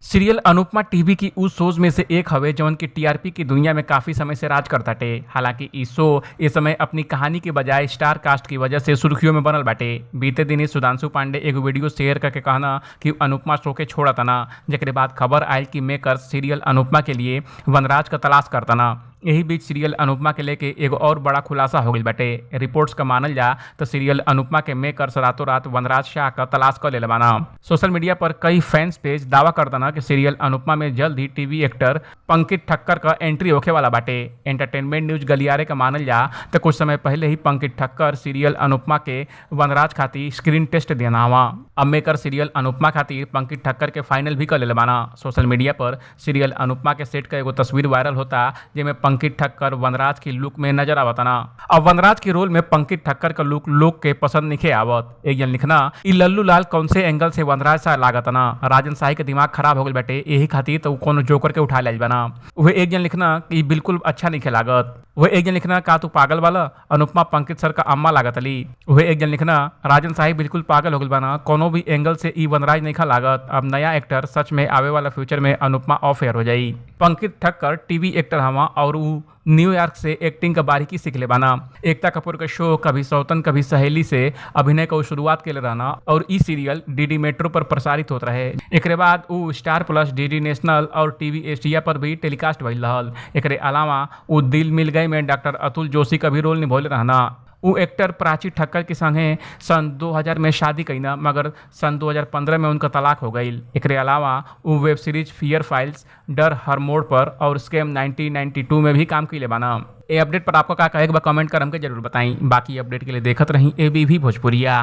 Serial Anupama TV की उस shows में से एक हवे जवन की टीआरपी की दुनिया में काफी समय से राज करताटे। हालांकि इ शो इस समय अपनी कहानी के बजाय स्टार कास्ट की वजह से सुर्खियों में बनल बाटे। बीते दिन ही सुधांशु पांडे एक वीडियो शेयर करके कहना कि अनुपमा शो के छोड़ा तना, जेकरे बाद खबर आयल कि मेकर्स सीरियल अनुपमा के लिए वनराज का तलाश करतना। यही बीच सीरियल अनुपमा के लेके एगो और बड़ा खुलासा हो गई बाटे। रिपोर्ट्स का मानल जा तो सीरियल अनुपमा के मेकर्स रातों रात वनराज शाह का तलाश कर ले बाना। सोशल मीडिया पर कई फैंस पेज दावा करतना कि सीरियल अनुपमा में जल्द ही टीवी एक्टर पंकज ठक्कर का एंट्री होखे वाला बाटे। एंटरटेनमेंट न्यूज गलियारे का मानल जा तो कुछ समय पहले ही पंकज ठक्कर सीरियल अनुपमा के वनराज खातिर स्क्रीन टेस्ट देना हुआ। अब मेकर सीरियल अनुपमा खातिर पंकज ठक्कर के फाइनल भी कर ले बाना। सोशल मीडिया पर सीरियल अनुपमा के सेट का एगो तस्वीर वायरल होता जिसमें पंकज ठक्कर वनराज की लुक में नजर आवतना। अब वनराज के रोल में पंकज ठक्कर का लुक लोग के पसंद नहीं आवत। एक जन लिखना ई लल्लू लाल कौन से एंगल से वनराज सा लागतना, राजन शाही के दिमाग खराब हो गए बैठे, यही खातिर तो कोनो जोकर के उठा ले बना। वह एक जन लिखना कि बिल्कुल अच्छा नहीं लागत। वह एक जन लिखना का तू पागल वाला, अनुपमा पंकज सर का अम्मा लागत अली। वह एक जन लिखना राजन शाही बिल्कुल पागल हो गल बना, कोनो भी एंगल से ई वनराज नहीं लागत। अब नया एक्टर सच में आवे वाला फ्यूचर में अनुपमा ऑफ एयर हो जाई। पंकज ठक्कर टीवी एक्टर हवा और वो न्यूयॉर्क से एक्टिंग का बारीकी सीख ले बाना। एकता कपूर के शो कभी सौतन कभी सहेली से अभिनय को शुरुआत के लिए रहना और ई सीरियल डीडी मेट्रो पर प्रसारित होता रहे। एक बाद वो स्टार प्लस, डीडी नेशनल और टीवी एशिया पर भी टेलीकास्ट भइल रहल। एकरे अलावा वो दिल मिल गए में डॉक्टर अतुल जोशी का भी रोल निभौले रहना। वो एक्टर प्राची ठक्कर के संगे सन 2000 में शादी कईना, मगर सन 2015 में उनका तलाक हो गई। एकरे अलावा वो वेब सीरीज फियर फाइल्स, डर हर मोड़ पर और स्कैम 1992 में भी काम कैले बाना। ये अपडेट पर आपको क्या कहेगा कमेंट कर हमके जरूर बताएं। बाकी अपडेट के लिए देखत रही एबीवी भोजपुरिया।